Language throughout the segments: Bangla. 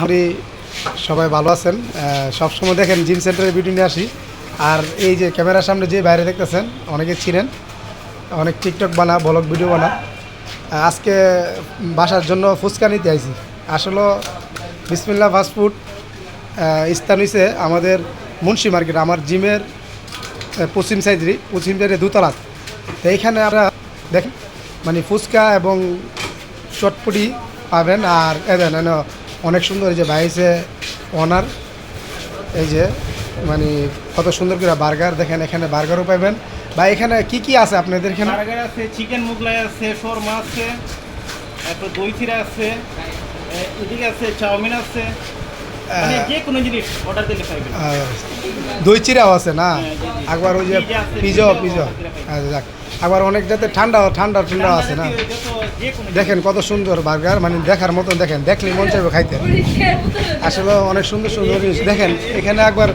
আমি সবাই ভালো আছেন। সবসময় দেখেন জিম সেন্টারের ভিডিও নিয়ে আসি। আর এই যে ক্যামেরার সামনে যে বাইরে দেখতেছেন অনেকে ছিলেন, অনেক টিকটক বানা, ব্লগ ভিডিও বানা। আজকে বাসার জন্য ফুচকা নিতে আইছি। আসলে বিসমিল্লাহ ফাস্টফুড স্থান হয়েছে আমাদের মুন্সি মার্কেট, আমার জিমের পশ্চিম সাইডে দুতলা। তো এইখানে আমরা দেখেন মানে ফুচকা এবং চটপটি পাবেন। আর এবেন অনেক সুন্দর, এই যে বাইসে ওনার, এই যে মানে কত সুন্দর করে বার্গার দেখেন, এখানে বার্গারও পাবেন। বা এখানে কি কি আছে আপনাদের এখানে? বার্গার আছে, চিকেন মোগলাই আছে, শর্মা আছে, তারপর দই চিরা আছে, এদিকে আছে চাউমিন আছে, মানে যে কোনো জিনিস অর্ডার দিলে পাইবেন। দই চিরাও আছে না? একবার ওই যে পিজা আছে, পিজা order দিলে পাইবেন। যাক, আবার অনেক যাতে ঠান্ডা আছে না? যে কোনো দেখেন কত সুন্দর বার্গার, মানে দেখার মতন, দেখেন দেখলেই মন চাইবে খাইতে। আসলে অনেক সুন্দর সুন্দর জিনিস দেখেন এখানে। একবার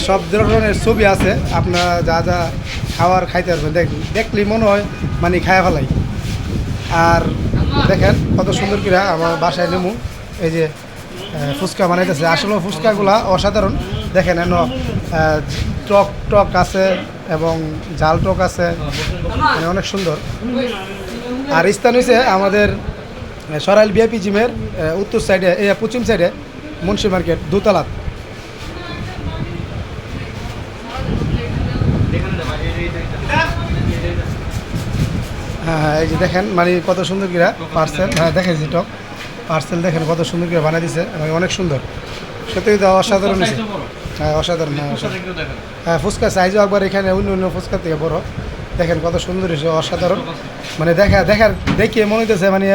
সব ধরনের ছবি আছে, আপনারা যা যা খাওয়ার খাইতে পারবেন, দেখলেই মনে হয় মানে খায়া ফেলাই। আর দেখেন কত সুন্দর করে আমার বাসায় নেমু এই যে ফুচকা বানাইতেছে। আসলে ফুচকাগুলা অসাধারণ। দেখেন টক টক আছে এবং জাল টক আছে, মানে অনেক সুন্দর। আর স্থান হয়েছে আমাদের সরাইল বিআইপি জিমের উত্তর সাইডে, পশ্চিম সাইডে মুন্সি মার্কেট দুতলা। হ্যাঁ, এই যে দেখেন মানে কত সুন্দর করে পার্সেল, হ্যাঁ দেখেছি টক পার্সেল, দেখেন কত সুন্দর করে বানিয়ে দিছে, মানে অনেক সুন্দর। সত্যি তো অসাধারণ হয়েছে। হ্যাঁ অসাধারণ, হ্যাঁ হ্যাঁ ফুচকা সাইজও একবার এখানে অন্য ফুচকার থেকে বড়। দেখেন কত সুন্দর হয়েছে, অসাধারণ। মানে দেখার দেখিয়ে মনে হইতেছে মানে